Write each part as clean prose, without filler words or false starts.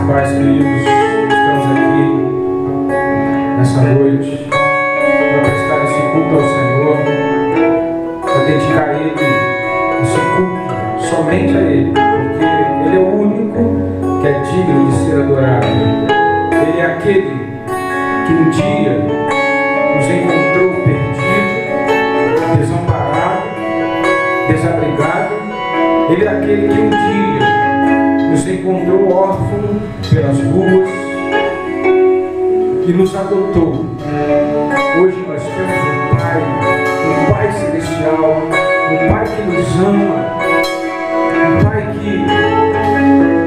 Pais queridos, estamos aqui nessa noite para prestar esse culto ao Senhor, para dedicar a Ele esse culto, somente a Ele, porque Ele é o único que é digno de ser adorado. Ele é aquele que um dia nos encontrou perdido, desamparado, desabrigado. Ele é aquele que um dia nos encontrou órfão pelas ruas e nos adotou. Hoje nós temos um Pai celestial, um Pai que nos ama, um Pai que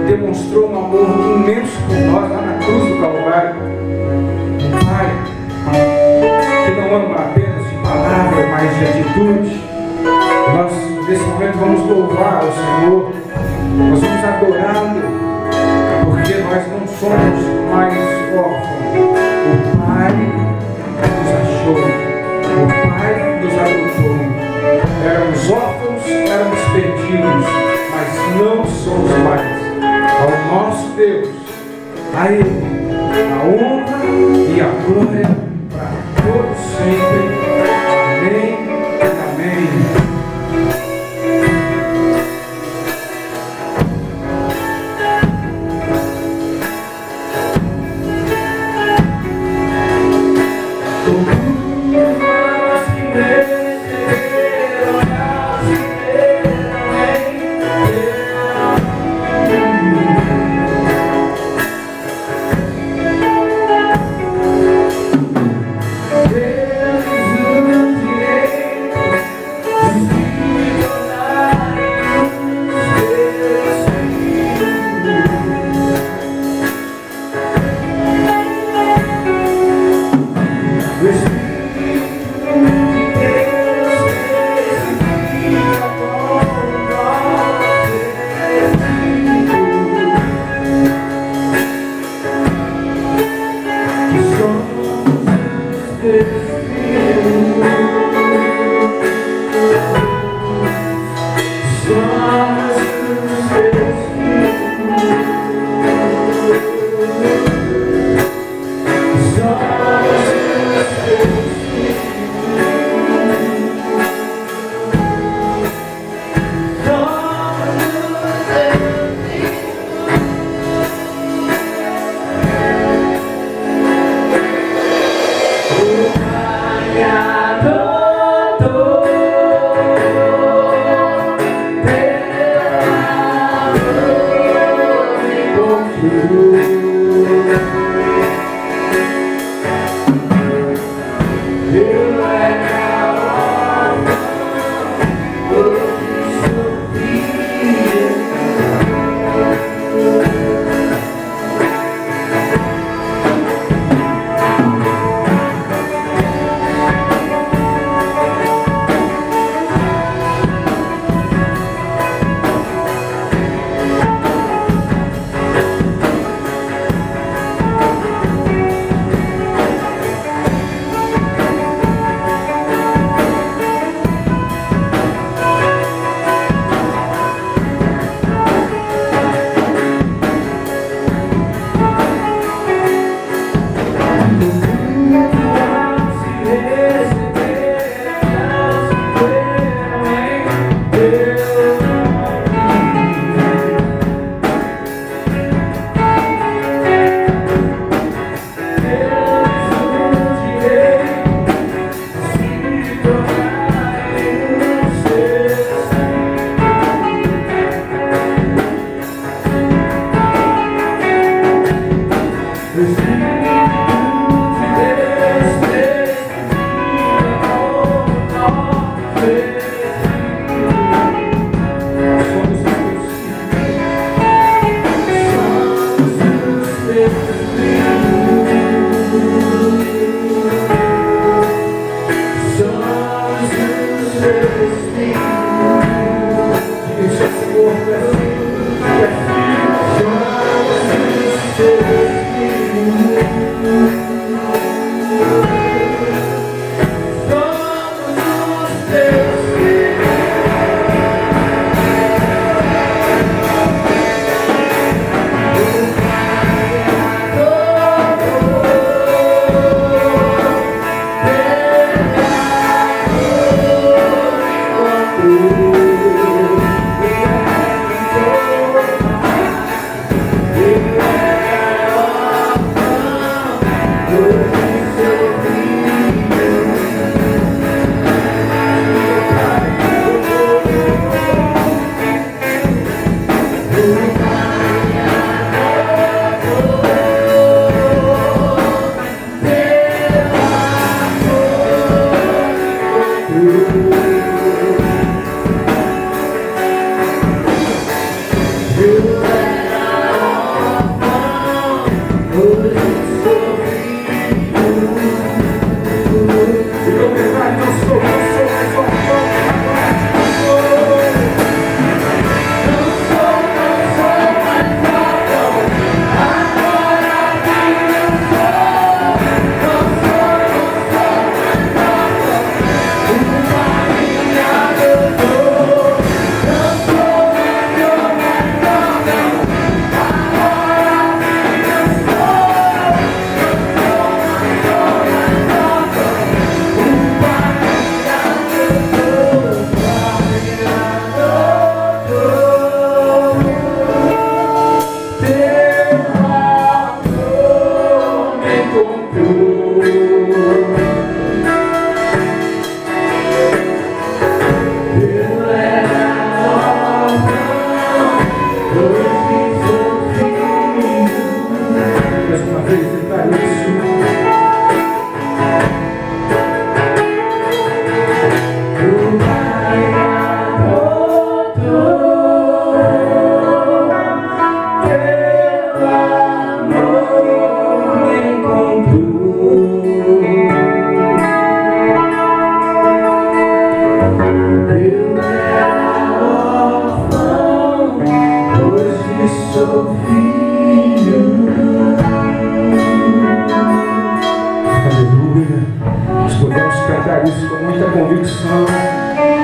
demonstrou um amor imenso por nós lá na cruz do Calvário. Um Pai que não ama apenas de palavra, mas de atitude. Nós, nesse momento, vamos louvar ao Senhor, nós vamos adorá-lo, porque nós não somos mais órfãos. O Pai nos achou, o Pai nos adotou. Éramos órfãos, éramos perdidos, mas não somos mais. Ao nosso Deus, a Ele, a honra e a glória para todos sempre. Amém e amém.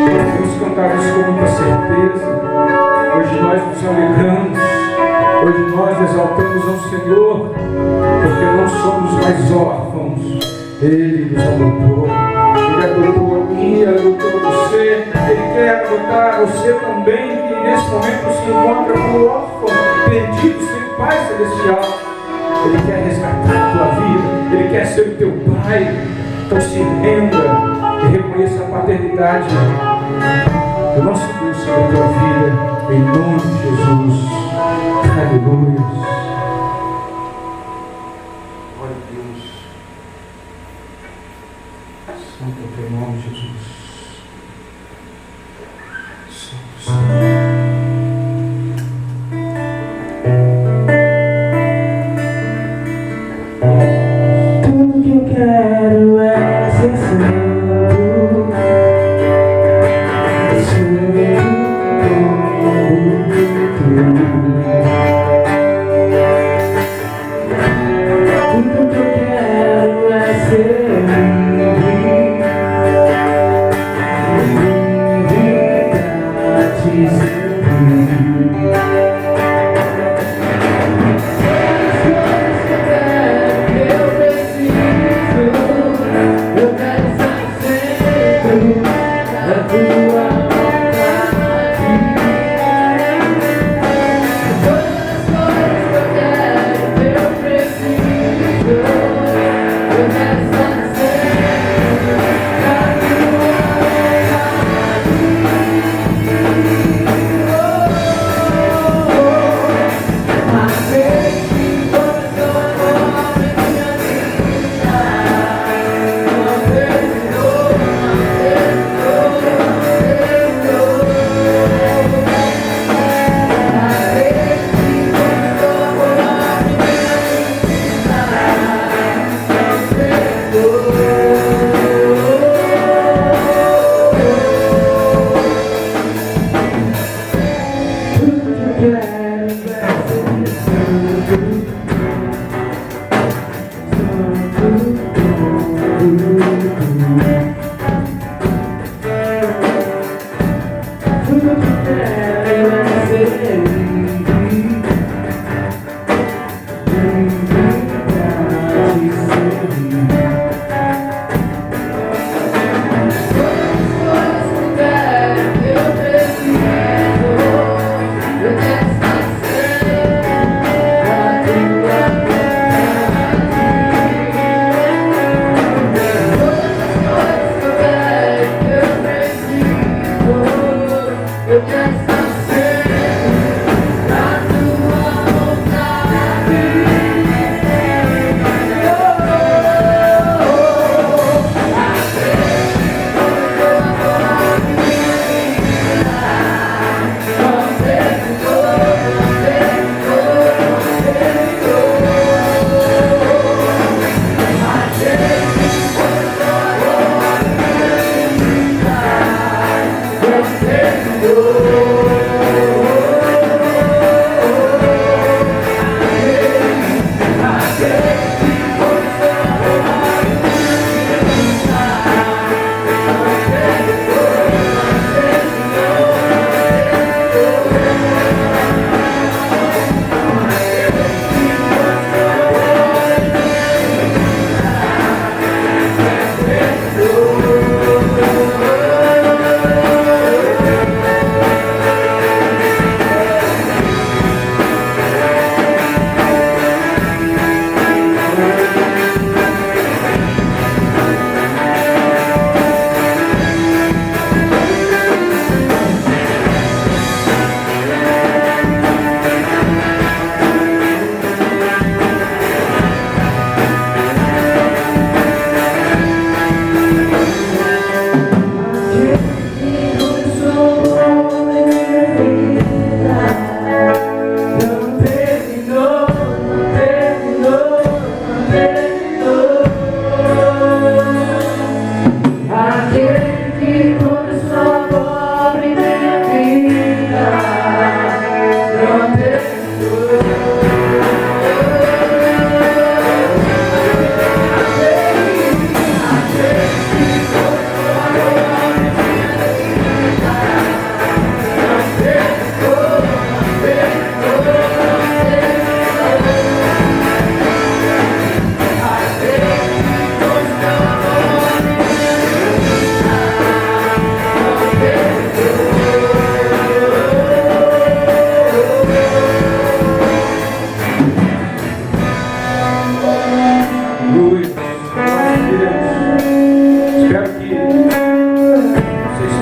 Podemos cantar isso com muita certeza. Hoje nós nos alegramos, hoje nós exaltamos ao Senhor, porque não somos mais órfãos. Ele nos adotou, Ele adotou a mim, Ele adotou você, Ele quer adotar você também, que nesse momento se encontra como órfão, perdido, sem Pai Celestial. Ele quer resgatar a tua vida, Ele quer ser o teu Pai. Então se renda e reconheça a paternidade do nosso Deus sobre a tua vida, em nome de Jesus. Aleluia. Glória a Deus. Santo é o teu nome, Jesus. Santo Senhor. Tudo que eu quero é ser santo. Tudo que eu quero é ser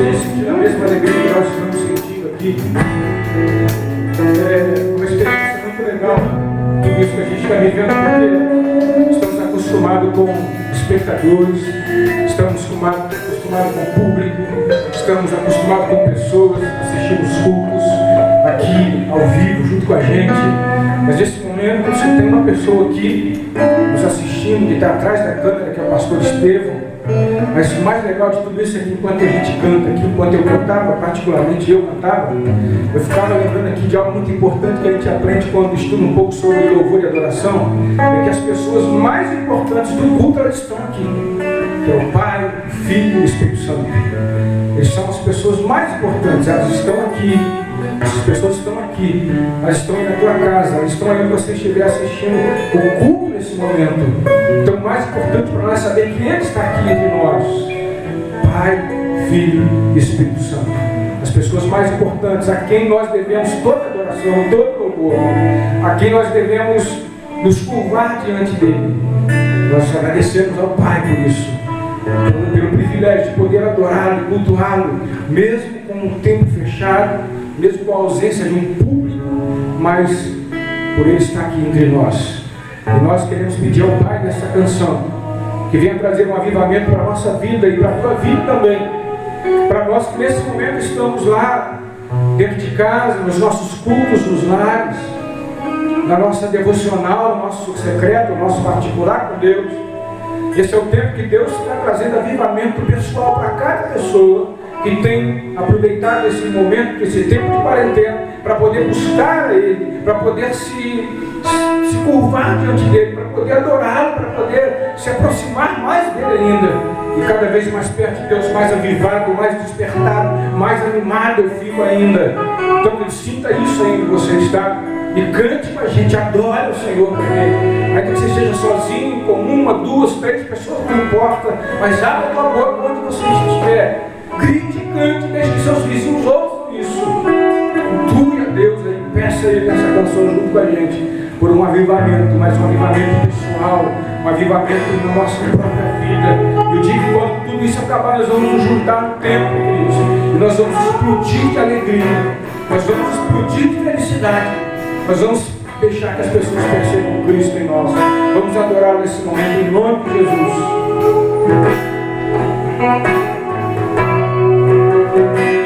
vocês sentindo a mesma alegria que nós estamos sentindo aqui. É uma experiência muito legal, tudo isso que a gente está vivendo, porque estamos acostumados com espectadores, estamos acostumados com o público, estamos acostumados com pessoas assistindo os cultos aqui ao vivo junto com a gente. Mas nesse momento você tem uma pessoa aqui nos assistindo, que está atrás da câmera, que é o pastor Estevão. Mas o mais legal de tudo isso é que enquanto a gente canta aqui, enquanto eu cantava, particularmente eu cantava, eu ficava lembrando aqui de algo muito importante que a gente aprende quando estuda um pouco sobre louvor e adoração, é que as pessoas mais importantes do culto, elas estão aqui. Que é o Pai, o Filho e o Espírito Santo. Eles são as pessoas mais importantes, elas estão aqui. Essas pessoas estão aqui, elas estão aí na tua casa, elas estão aí onde você estiver assistindo o culto nesse momento. Então o mais importante para nós é saber que Ele está aqui entre nós. Pai, Filho e Espírito Santo. As pessoas mais importantes, a quem nós devemos toda adoração, todo louvor, a quem nós devemos nos curvar diante dEle. Nós agradecemos ao Pai por isso, pelo privilégio de poder adorá-lo, cultuá-lo, mesmo com o tempo fechado, mesmo com a ausência de um público, mas por Ele estar aqui entre nós. E nós queremos pedir ao Pai nessa canção, que venha trazer um avivamento para a nossa vida e para a tua vida também. Para nós que nesse momento estamos lá, dentro de casa, nos nossos cultos, nos lares, na nossa devocional, no nosso secreto, no nosso particular com Deus. Esse é o tempo que Deus está trazendo avivamento pessoal para cada pessoa que tem aproveitado esse momento, esse tempo de quarentena, para poder buscar a Ele, para poder se curvar diante dEle, para poder adorá-lo, para poder se aproximar mais dEle ainda. E cada vez mais perto de Deus, mais avivado, mais despertado, mais animado eu fico ainda. Então sinta isso aí onde você está e cante com a gente, adore o Senhor com Ele. Ainda que você esteja sozinho, com uma, duas, três pessoas, não importa, mas abra a tua boca onde você estiver. Grite e cante, deixe que seus vizinhos ouçam isso. Cultue a Deus aí, peça a Ele nessa canção junto com a gente, por um avivamento, mas um avivamento pessoal, um avivamento na nossa própria vida. Eu digo que quando tudo isso acabar, nós vamos nos juntar no templo, queridos, e nós vamos explodir de alegria, nós vamos explodir de felicidade, nós vamos deixar que as pessoas percebam Cristo em nós. Vamos adorar nesse momento em nome de Jesus. Teu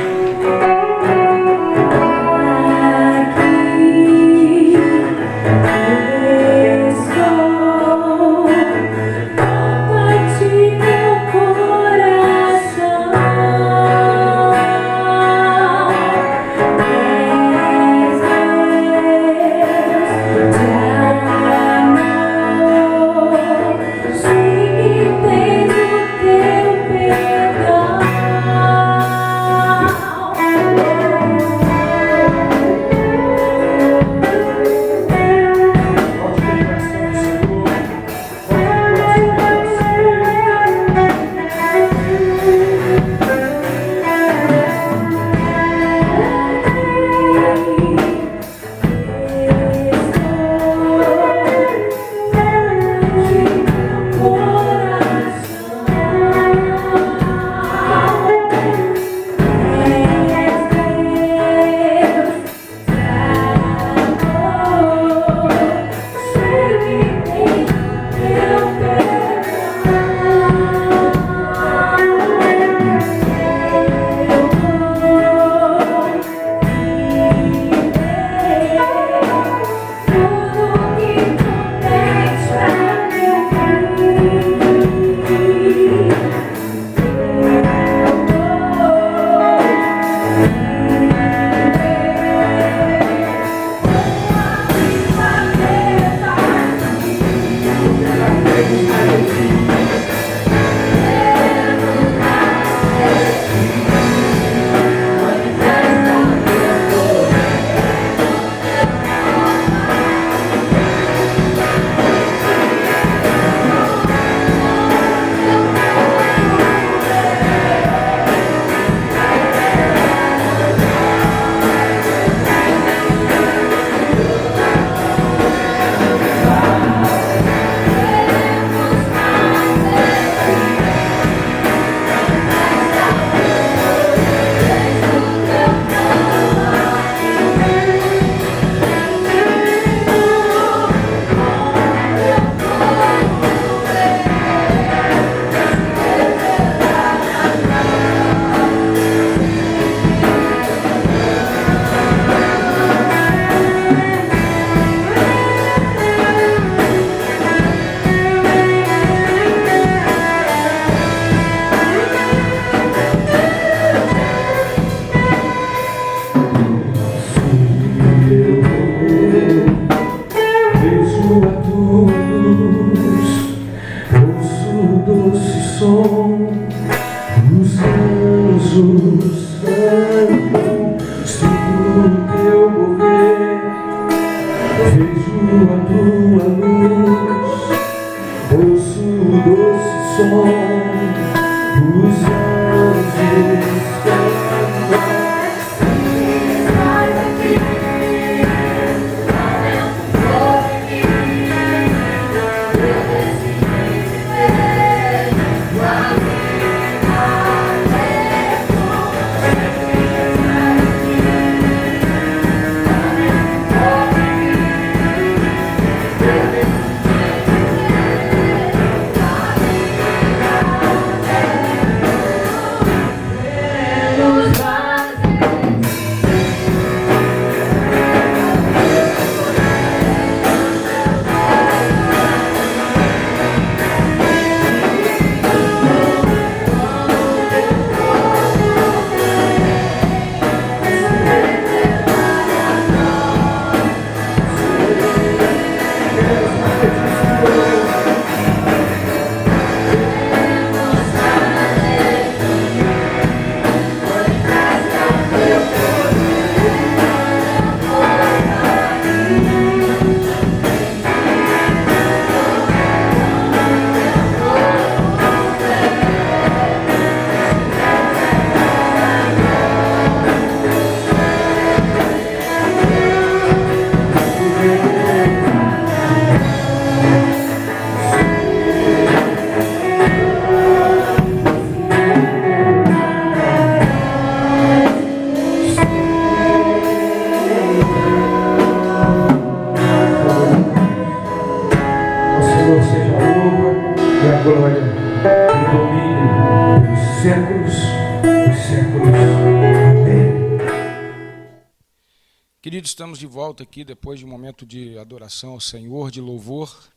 Queridos, estamos de volta aqui depois de um momento de adoração ao Senhor, de louvor.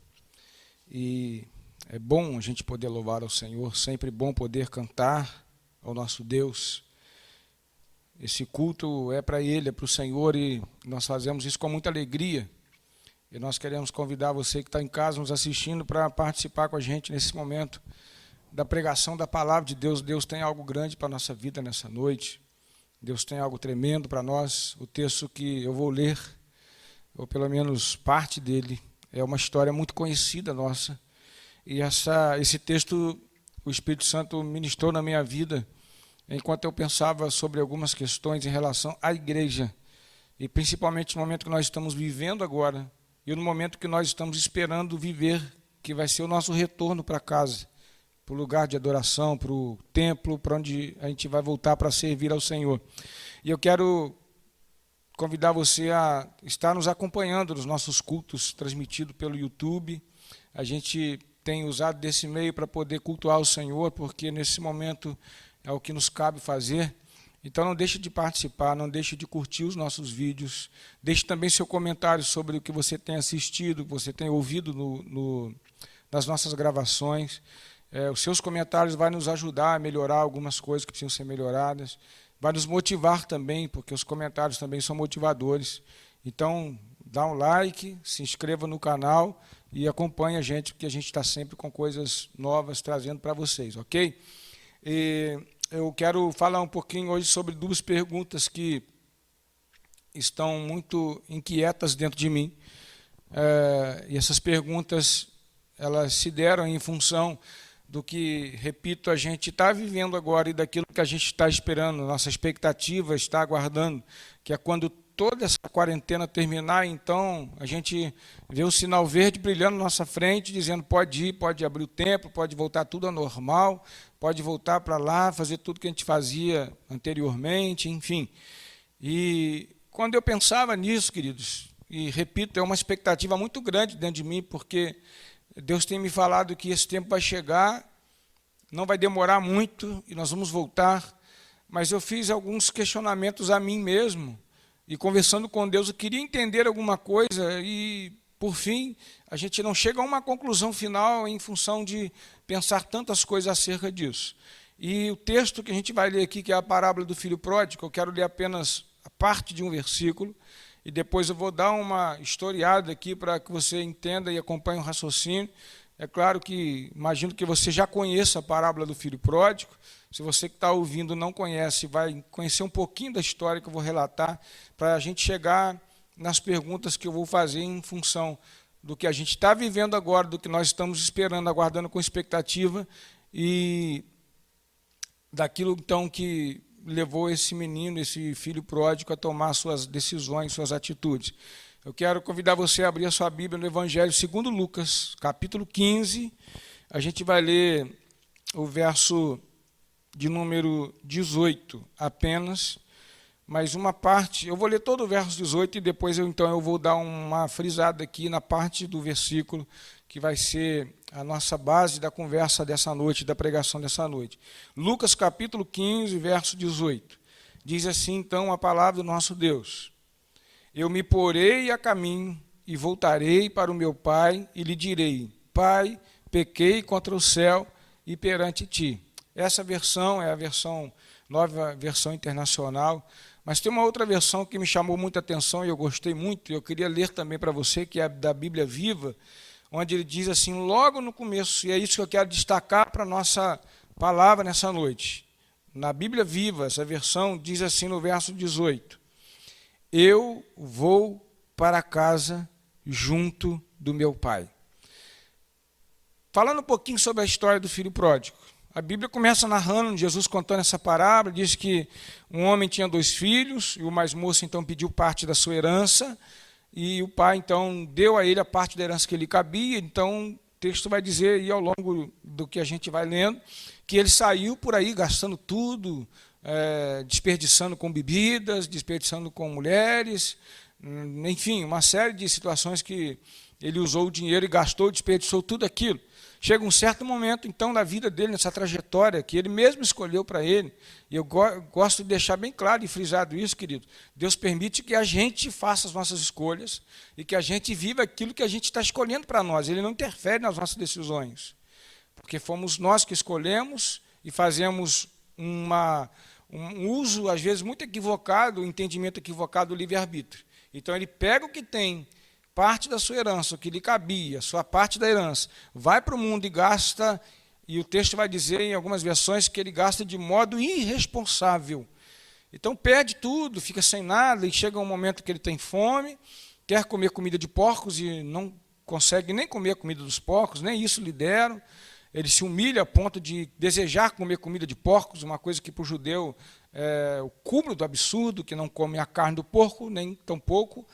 E é bom a gente poder louvar ao Senhor, sempre bom poder cantar ao nosso Deus. Esse culto é para Ele, é para o Senhor, e nós fazemos isso com muita alegria. E nós queremos convidar você que está em casa nos assistindo para participar com a gente nesse momento da pregação da palavra de Deus. Deus tem algo grande para a nossa vida nessa noite. Deus tem algo tremendo para nós. O texto que eu vou ler, ou pelo menos parte dele, é uma história muito conhecida nossa. E esse texto, o Espírito Santo ministrou na minha vida, enquanto eu pensava sobre algumas questões em relação à igreja, e principalmente no momento que nós estamos vivendo agora, e no momento que nós estamos esperando viver, que vai ser o nosso retorno para casa, para o lugar de adoração, para o templo, para onde a gente vai voltar para servir ao Senhor. E eu quero convidar você a estar nos acompanhando nos nossos cultos transmitidos pelo YouTube. A gente tem usado desse meio para poder cultuar o Senhor, porque nesse momento é o que nos cabe fazer. Então não deixe de participar, não deixe de curtir os nossos vídeos. Deixe também seu comentário sobre o que você tem assistido, o que você tem ouvido nas nossas gravações. Os seus comentários vão nos ajudar a melhorar algumas coisas que precisam ser melhoradas. Vai nos motivar também, porque os comentários também são motivadores. Então, dá um like, se inscreva no canal e acompanhe a gente, porque a gente está sempre com coisas novas trazendo para vocês, ok? E eu quero falar um pouquinho hoje sobre duas perguntas que estão muito inquietas dentro de mim. E essas perguntas, elas se deram em função do que, repito, a gente está vivendo agora e daquilo que a gente está esperando, nossa expectativa está aguardando, que é quando toda essa quarentena terminar, então a gente vê o sinal verde brilhando na nossa frente, dizendo pode ir, pode abrir o templo, pode voltar tudo ao normal, pode voltar para lá, fazer tudo que a gente fazia anteriormente, enfim. E quando eu pensava nisso, queridos, e repito, é uma expectativa muito grande dentro de mim, porque Deus tem me falado que esse tempo vai chegar, não vai demorar muito e nós vamos voltar, mas eu fiz alguns questionamentos a mim mesmo e conversando com Deus eu queria entender alguma coisa e, por fim, a gente não chega a uma conclusão final em função de pensar tantas coisas acerca disso. E o texto que a gente vai ler aqui, que é a parábola do filho pródigo, eu quero ler apenas a parte de um versículo, e depois eu vou dar uma historiada aqui para que você entenda e acompanhe o raciocínio. É claro que, imagino que você já conheça a parábola do filho pródigo. Se você que está ouvindo não conhece, vai conhecer um pouquinho da história que eu vou relatar, para a gente chegar nas perguntas que eu vou fazer em função do que a gente está vivendo agora, do que nós estamos esperando, aguardando com expectativa, e daquilo então que levou esse menino, esse filho pródigo, a tomar suas decisões, suas atitudes. Eu quero convidar você a abrir a sua Bíblia no Evangelho segundo Lucas, capítulo 15. A gente vai ler o verso de número 18 apenas, mas uma parte, eu vou ler todo o verso 18 e depois eu vou dar uma frisada aqui na parte do versículo que vai ser a nossa base da conversa dessa noite, da pregação dessa noite. Lucas capítulo 15, verso 18. Diz assim, então, a palavra do nosso Deus. Eu me porei a caminho e voltarei para o meu pai e lhe direi, Pai, pequei contra o céu e perante ti. Essa versão é a nova versão internacional, mas tem uma outra versão que me chamou muita atenção e eu gostei muito, e eu queria ler também para você, que é a da Bíblia Viva, onde ele diz assim, logo no começo, e é isso que eu quero destacar para a nossa palavra nessa noite. Na Bíblia Viva, essa versão diz assim no verso 18, eu vou para casa junto do meu pai. Falando um pouquinho sobre a história do filho pródigo, a Bíblia começa narrando, Jesus contando essa parábola, diz que um homem tinha 2 filhos, e o mais moço então pediu parte da sua herança, e o pai, então, deu a ele a parte da herança que lhe cabia. Então, o texto vai dizer, aí, ao longo do que a gente vai lendo, que ele saiu por aí gastando tudo, desperdiçando com bebidas, desperdiçando com mulheres, enfim, uma série de situações que ele usou o dinheiro e gastou, desperdiçou tudo aquilo. Chega um certo momento, então, na vida dele, nessa trajetória que ele mesmo escolheu para ele, e eu gosto de deixar bem claro e frisado isso, querido, Deus permite que a gente faça as nossas escolhas e que a gente viva aquilo que a gente está escolhendo para nós. Ele não interfere nas nossas decisões, porque fomos nós que escolhemos e fazemos um uso, às vezes, muito equivocado, um entendimento equivocado do livre-arbítrio. Então, ele pega o que tem, parte da sua herança, o que lhe cabia, sua parte da herança, vai para o mundo e gasta, e o texto vai dizer em algumas versões que ele gasta de modo irresponsável. Então perde tudo, fica sem nada, e chega um momento que ele tem fome, quer comer comida de porcos e não consegue nem comer a comida dos porcos, nem isso lhe deram. Ele se humilha a ponto de desejar comer comida de porcos, uma coisa que para o judeu é o cúmulo do absurdo, que não come a carne do porco, nem tampouco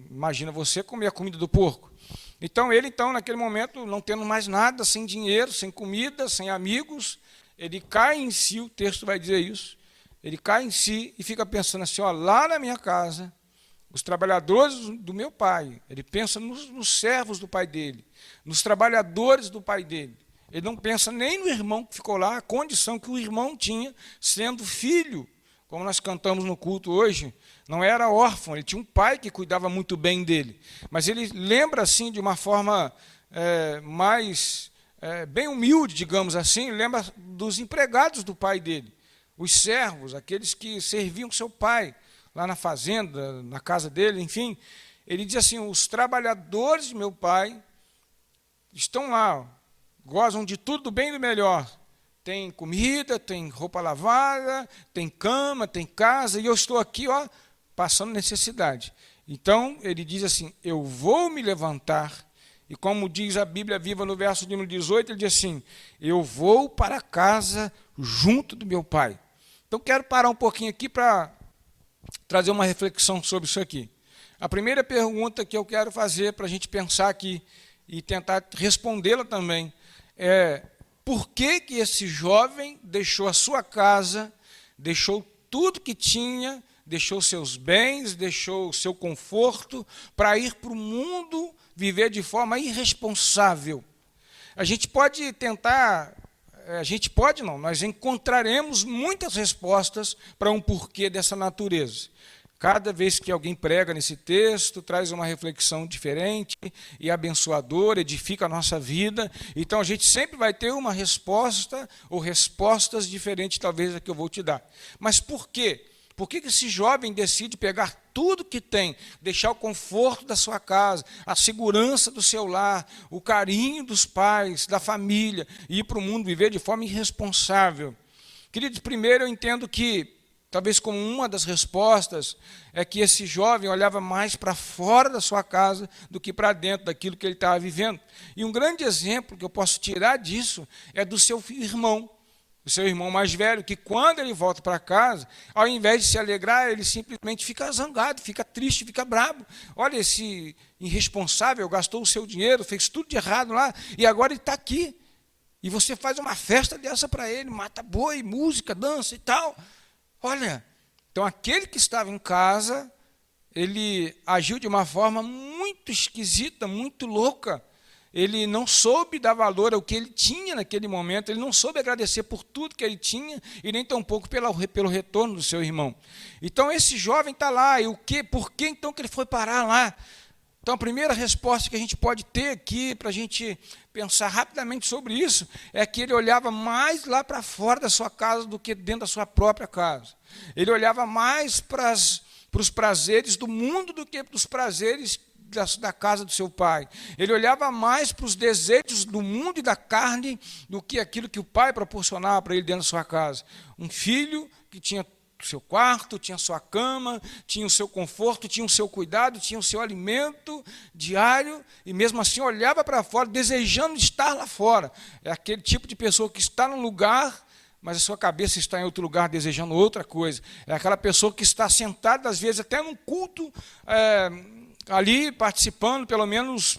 imagina você comer a comida do porco. Então ele, naquele momento, não tendo mais nada, sem dinheiro, sem comida, sem amigos, ele cai em si, o texto vai dizer isso, ele cai em si e fica pensando assim, ó, lá na minha casa, os trabalhadores do meu pai, ele pensa nos servos do pai dele, nos trabalhadores do pai dele. Ele não pensa nem no irmão que ficou lá, a condição que o irmão tinha, sendo filho, como nós cantamos no culto hoje, não era órfão, ele tinha um pai que cuidava muito bem dele. Mas ele lembra, assim, de uma forma bem humilde, digamos assim, lembra dos empregados do pai dele, os servos, aqueles que serviam seu pai, lá na fazenda, na casa dele, enfim. Ele diz assim, os trabalhadores de meu pai estão lá, gozam de tudo do bem e do melhor. Tem comida, tem roupa lavada, tem cama, tem casa, e eu estou aqui, ó, passando necessidade. Então, ele diz assim, eu vou me levantar, e como diz a Bíblia Viva no verso número 18, ele diz assim, eu vou para casa junto do meu pai. Então, quero parar um pouquinho aqui para trazer uma reflexão sobre isso aqui. A primeira pergunta que eu quero fazer para a gente pensar aqui e tentar respondê-la também é: por que que esse jovem deixou a sua casa, deixou tudo que tinha, deixou seus bens, deixou o seu conforto para ir para o mundo viver de forma irresponsável? A gente pode tentar, nós encontraremos muitas respostas para um porquê dessa natureza. Cada vez que alguém prega nesse texto, traz uma reflexão diferente e abençoadora, edifica a nossa vida. Então, a gente sempre vai ter uma resposta ou respostas diferentes, talvez, da que eu vou te dar. Mas por quê? Por que esse jovem decide pegar tudo que tem, deixar o conforto da sua casa, a segurança do seu lar, o carinho dos pais, da família, e ir para o mundo viver de forma irresponsável? Queridos, primeiro eu entendo que, talvez como uma das respostas, é que esse jovem olhava mais para fora da sua casa do que para dentro daquilo que ele estava vivendo. E um grande exemplo que eu posso tirar disso é do seu irmão, o seu irmão mais velho, que quando ele volta para casa, ao invés de se alegrar, ele simplesmente fica zangado, fica triste, fica bravo. Olha, esse irresponsável gastou o seu dinheiro, fez tudo de errado lá, e agora ele está aqui. E você faz uma festa dessa para ele, mata boi, música, dança e tal. Olha, então aquele que estava em casa, ele agiu de uma forma muito esquisita, muito louca. Ele não soube dar valor ao que ele tinha naquele momento, ele não soube agradecer por tudo que ele tinha, e nem tampouco pelo retorno do seu irmão. Então esse jovem está lá, e por que então que ele foi parar lá? Então a primeira resposta que a gente pode ter aqui, para a gente pensar rapidamente sobre isso, é que ele olhava mais lá para fora da sua casa do que dentro da sua própria casa. Ele olhava mais para os prazeres do mundo do que para os prazeres da casa do seu pai. Ele olhava mais para os desejos do mundo e da carne do que aquilo que o pai proporcionava para ele dentro da sua casa. Um filho que tinha o seu quarto, tinha a sua cama, tinha o seu conforto, tinha o seu cuidado, tinha o seu alimento diário, e mesmo assim olhava para fora, desejando estar lá fora. É aquele tipo de pessoa que está num lugar, mas a sua cabeça está em outro lugar, desejando outra coisa. É aquela pessoa que está sentada, às vezes, até num culto ali participando, pelo menos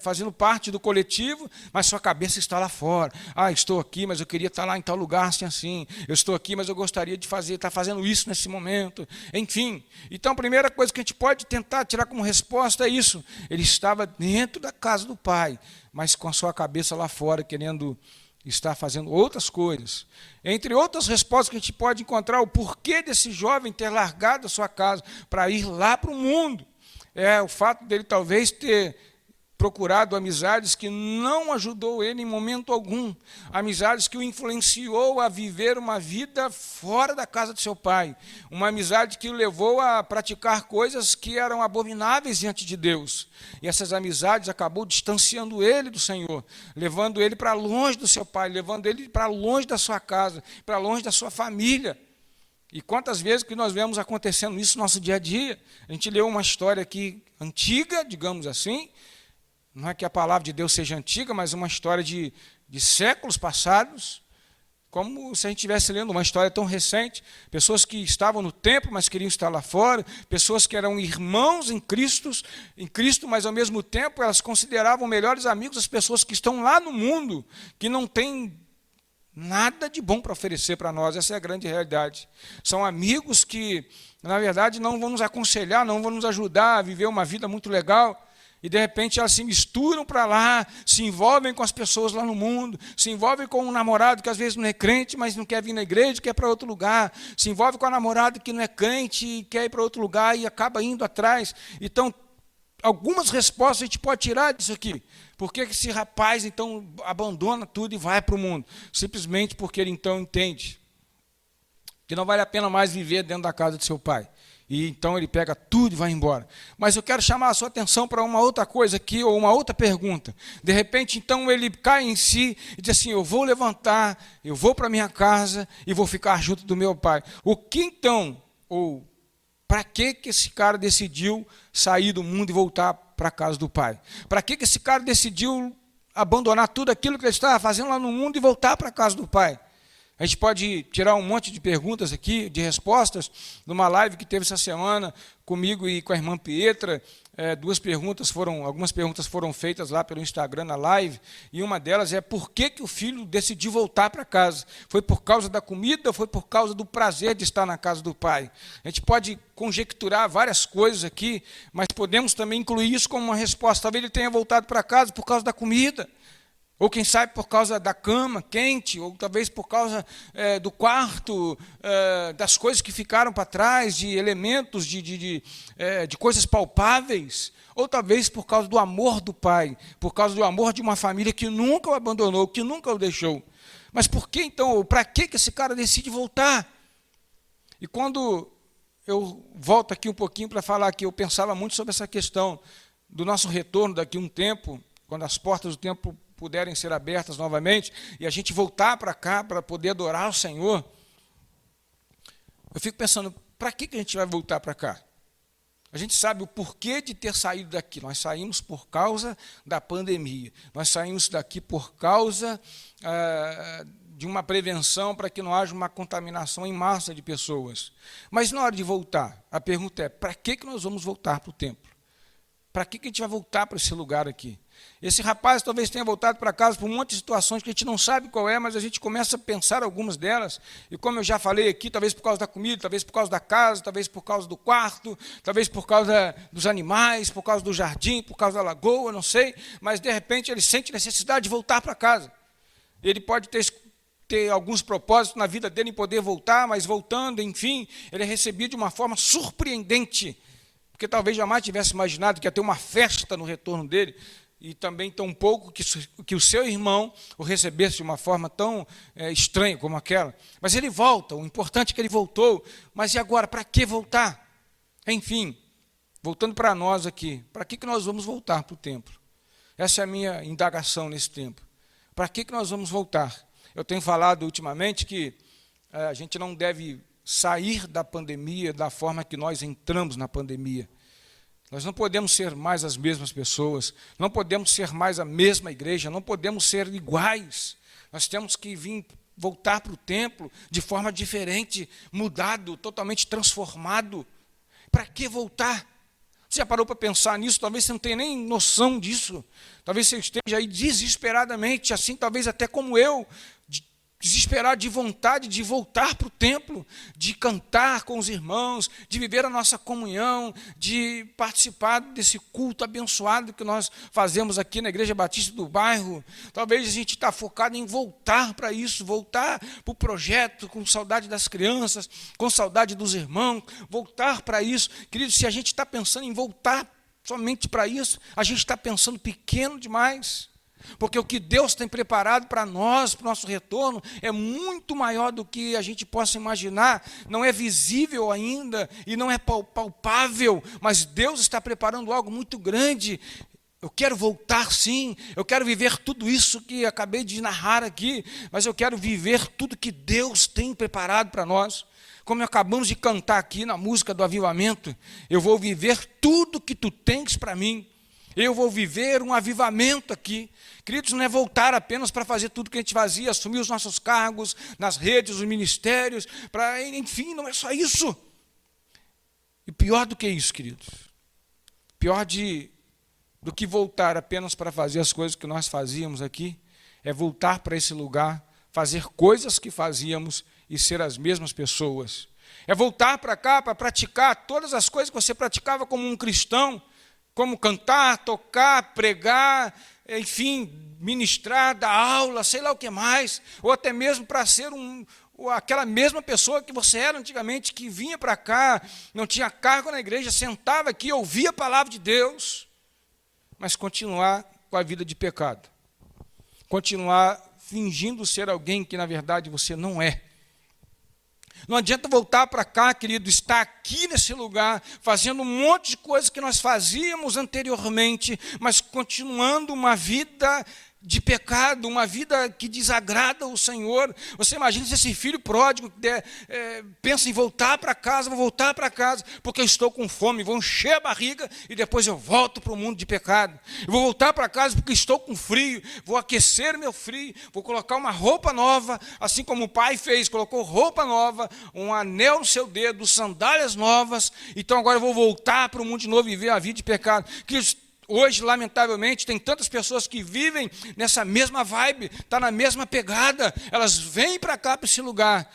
fazendo parte do coletivo, mas sua cabeça está lá fora. Ah, estou aqui, mas eu queria estar lá em tal lugar, assim, assim. Eu estou aqui, mas eu gostaria de estar fazendo isso nesse momento. Enfim, então a primeira coisa que a gente pode tentar tirar como resposta é isso. Ele estava dentro da casa do Pai, mas com a sua cabeça lá fora, querendo estar fazendo outras coisas. Entre outras respostas que a gente pode encontrar, o porquê desse jovem ter largado a sua casa para ir lá para o mundo. É o fato dele talvez ter procurado amizades que não ajudou ele em momento algum, amizades que o influenciou a viver uma vida fora da casa de seu pai, uma amizade que o levou a praticar coisas que eram abomináveis diante de Deus, e essas amizades acabou distanciando ele do Senhor, levando ele para longe do seu pai, levando ele para longe da sua casa, para longe da sua família. E quantas vezes que nós vemos acontecendo isso no nosso dia a dia? A gente leu uma história aqui antiga, digamos assim, não é que a palavra de Deus seja antiga, mas uma história de séculos passados, como se a gente estivesse lendo uma história tão recente, pessoas que estavam no templo, mas queriam estar lá fora, pessoas que eram irmãos em Cristo, mas ao mesmo tempo elas consideravam melhores amigos as pessoas que estão lá no mundo, que não têm nada de bom para oferecer para nós, essa é a grande realidade. São amigos que, na verdade, não vão nos aconselhar, não vão nos ajudar a viver uma vida muito legal, e de repente elas se misturam para lá, se envolvem com as pessoas lá no mundo, se envolvem com um namorado que às vezes não é crente, mas não quer vir na igreja, quer ir para outro lugar, se envolve com a namorada que não é crente e quer ir para outro lugar e acaba indo atrás. Então, algumas respostas a gente pode tirar disso aqui. Por que esse rapaz, então, abandona tudo e vai para o mundo? Simplesmente porque ele, então, entende que não vale a pena mais viver dentro da casa de seu pai. E, então, ele pega tudo e vai embora. Mas eu quero chamar a sua atenção para uma outra coisa aqui, ou uma outra pergunta. De repente, então, ele cai em si e diz assim, eu vou levantar, eu vou para a minha casa e vou ficar junto do meu pai. O que, então, ou para que esse cara decidiu sair do mundo e voltar para a casa do pai? Para que esse cara decidiu abandonar tudo aquilo que ele estava fazendo lá no mundo e voltar para a casa do pai? A gente pode tirar um monte de perguntas aqui, de respostas, numa live que teve essa semana comigo e com a irmã Pietra. Algumas perguntas foram feitas lá pelo Instagram na live, e uma delas é por que o filho decidiu voltar para casa? Foi por causa da comida ou foi por causa do prazer de estar na casa do pai? A gente pode conjecturar várias coisas aqui, mas podemos também incluir isso como uma resposta. Talvez ele tenha voltado para casa por causa da comida, ou quem sabe por causa da cama quente, ou talvez por causa do quarto, das coisas que ficaram para trás, de elementos, de coisas palpáveis, ou talvez por causa do amor do pai, por causa do amor de uma família que nunca o abandonou, que nunca o deixou. Mas por que então, para que esse cara decide voltar? E quando eu volto aqui um pouquinho para falar que eu pensava muito sobre essa questão do nosso retorno daqui a um tempo, quando as portas do templo puderem ser abertas novamente, e a gente voltar para cá para poder adorar o Senhor, eu fico pensando, para que a gente vai voltar para cá? A gente sabe o porquê de ter saído daqui. Nós saímos por causa da pandemia. Nós saímos daqui por causa de uma prevenção para que não haja uma contaminação em massa de pessoas. Mas na hora de voltar, a pergunta é, para que nós vamos voltar para o templo? Para que a gente vai voltar para esse lugar aqui? Esse rapaz talvez tenha voltado para casa por um monte de situações que a gente não sabe qual é, mas a gente começa a pensar algumas delas, e como eu já falei aqui, talvez por causa da comida, talvez por causa da casa, talvez por causa do quarto, talvez por causa dos animais, por causa do jardim, por causa da lagoa, não sei, mas de repente ele sente necessidade de voltar para casa. Ele pode ter alguns propósitos na vida dele em poder voltar, mas voltando, enfim, ele é recebido de uma forma surpreendente, porque talvez jamais tivesse imaginado que ia ter uma festa no retorno dele, e também tão pouco que o seu irmão o recebesse de uma forma tão estranha como aquela. Mas ele volta, o importante é que ele voltou. Mas e agora, para que voltar? Enfim, voltando para nós aqui, para que nós vamos voltar para o templo? Essa é a minha indagação nesse tempo. Para que nós vamos voltar? Eu tenho falado ultimamente que a gente não deve sair da pandemia da forma que nós entramos na pandemia. Nós não podemos ser mais as mesmas pessoas, não podemos ser mais a mesma igreja, não podemos ser iguais. Nós temos que voltar para o templo de forma diferente, mudado, totalmente transformado. Para que voltar? Você já parou para pensar nisso? Talvez você não tenha nem noção disso. Talvez você esteja aí desesperadamente, assim, talvez até como eu, desesperado de vontade de voltar para o templo, de cantar com os irmãos, de viver a nossa comunhão, de participar desse culto abençoado que nós fazemos aqui na Igreja Batista do bairro. Talvez a gente está focado em voltar para isso, voltar para o projeto, com saudade das crianças, com saudade dos irmãos, voltar para isso. Queridos, se a gente está pensando em voltar somente para isso, a gente está pensando pequeno demais. Porque o que Deus tem preparado para nós, para o nosso retorno, é muito maior do que a gente possa imaginar. Não é visível ainda e não é palpável, mas Deus está preparando algo muito grande. Eu quero voltar, sim, eu quero viver tudo isso que acabei de narrar aqui, mas eu quero viver tudo que Deus tem preparado para nós. Como acabamos de cantar aqui na música do avivamento, eu vou viver tudo que tu tens para mim. Eu vou viver um avivamento aqui. Queridos, não é voltar apenas para fazer tudo que a gente fazia, assumir os nossos cargos nas redes, os ministérios, enfim, não é só isso. E pior do que isso, queridos, pior do que voltar apenas para fazer as coisas que nós fazíamos aqui, é voltar para esse lugar, fazer coisas que fazíamos e ser as mesmas pessoas. É voltar para cá para praticar todas as coisas que você praticava como um cristão, como cantar, tocar, pregar, enfim, ministrar, dar aula, sei lá o que mais, ou até mesmo para ser aquela mesma pessoa que você era antigamente, que vinha para cá, não tinha cargo na igreja, sentava aqui, ouvia a palavra de Deus, mas continuar com a vida de pecado, continuar fingindo ser alguém que na verdade você não é. Não adianta voltar para cá, querido, estar aqui nesse lugar, fazendo um monte de coisas que nós fazíamos anteriormente, mas continuando uma vida de pecado, uma vida que desagrada o Senhor. Você imagina se esse filho pródigo pensa em voltar para casa, vou voltar para casa porque eu estou com fome, vou encher a barriga e depois eu volto para o mundo de pecado. Eu vou voltar para casa porque estou com frio, vou aquecer meu frio, vou colocar uma roupa nova, assim como o pai fez, colocou roupa nova, um anel no seu dedo, sandálias novas, então agora eu vou voltar para o mundo de novo e viver a vida de pecado. Que hoje, lamentavelmente, tem tantas pessoas que vivem nessa mesma vibe, está na mesma pegada, elas vêm para cá, para esse lugar,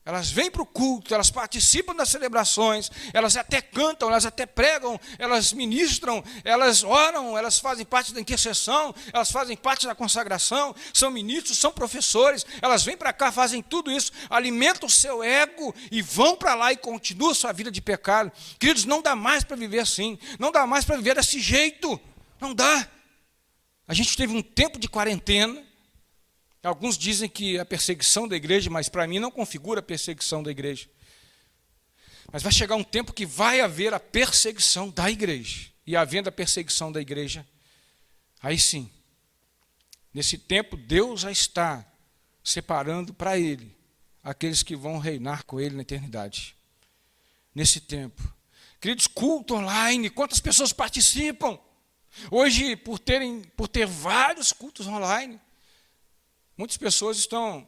elas vêm para o culto, elas participam das celebrações, elas até cantam, elas até pregam, elas ministram, elas oram, elas fazem parte da intercessão, elas fazem parte da consagração, são ministros, são professores, elas vêm para cá, fazem tudo isso, alimentam o seu ego e vão para lá e continuam a sua vida de pecado. Queridos, não dá mais para viver assim, não dá mais para viver desse jeito, não dá. A gente teve um tempo de quarentena. Alguns dizem que a perseguição da igreja, mas para mim não configura a perseguição da igreja. Mas vai chegar um tempo que vai haver a perseguição da igreja. E havendo a perseguição da igreja, aí sim, nesse tempo Deus já está separando para Ele aqueles que vão reinar com Ele na eternidade. Nesse tempo. Queridos, culto online, quantas pessoas participam? Hoje, por ter vários cultos online, muitas pessoas estão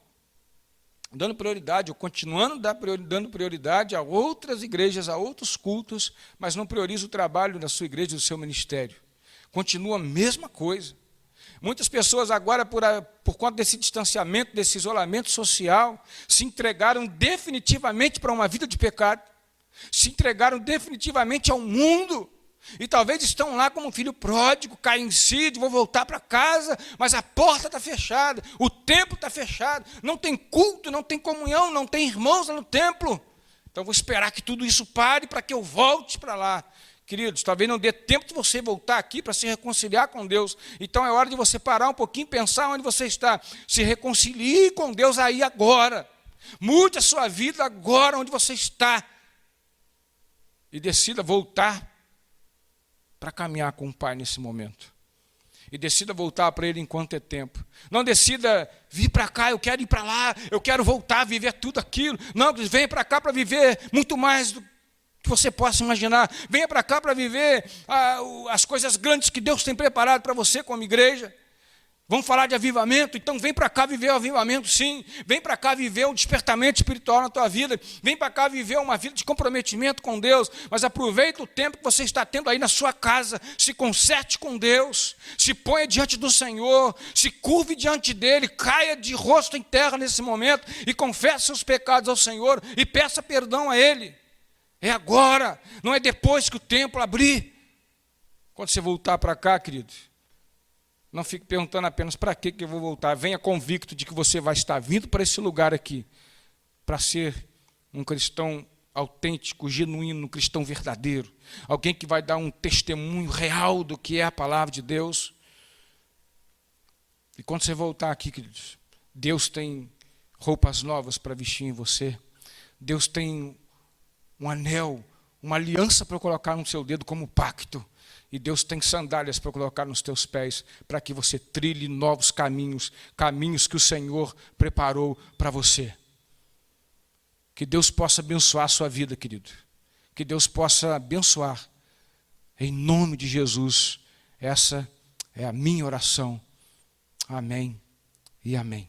dando prioridade, ou continuando dando prioridade a outras igrejas, a outros cultos, mas não prioriza o trabalho da sua igreja, do seu ministério. Continua a mesma coisa. Muitas pessoas agora, por conta desse distanciamento, desse isolamento social, se entregaram definitivamente para uma vida de pecado, se entregaram definitivamente ao mundo, e talvez estão lá como um filho pródigo, caem em si, vou voltar para casa, mas a porta está fechada, o templo está fechado, não tem culto, não tem comunhão, não tem irmãos lá no templo. Então vou esperar que tudo isso pare para que eu volte para lá. Queridos, talvez não dê tempo de você voltar aqui para se reconciliar com Deus. Então é hora de você parar um pouquinho, pensar onde você está. Se reconcilie com Deus aí agora. Mude a sua vida agora onde você está. E decida voltar para caminhar com o Pai nesse momento. E decida voltar para Ele enquanto é tempo. Não decida vir para cá, eu quero ir para lá, eu quero voltar a viver tudo aquilo. Não, venha para cá para viver muito mais do que você possa imaginar. Venha para cá para viver as coisas grandes que Deus tem preparado para você como igreja. Vamos falar de avivamento? Então vem para cá viver o avivamento, sim. Vem para cá viver um despertamento espiritual na tua vida. Vem para cá viver uma vida de comprometimento com Deus. Mas aproveita o tempo que você está tendo aí na sua casa. Se conserte com Deus. Se ponha diante do Senhor. Se curve diante dEle. Caia de rosto em terra nesse momento. E confesse seus pecados ao Senhor. E peça perdão a Ele. É agora. Não é depois que o templo abrir. Quando você voltar para cá, querido, não fique perguntando apenas para que eu vou voltar. Venha convicto de que você vai estar vindo para esse lugar aqui para ser um cristão autêntico, genuíno, um cristão verdadeiro. Alguém que vai dar um testemunho real do que é a palavra de Deus. E quando você voltar aqui, queridos, Deus tem roupas novas para vestir em você. Deus tem um anel, uma aliança para colocar no seu dedo como pacto. E Deus tem sandálias para colocar nos teus pés, para que você trilhe novos caminhos, caminhos que o Senhor preparou para você. Que Deus possa abençoar a sua vida, querido. Que Deus possa abençoar. Em nome de Jesus, essa é a minha oração. Amém e amém.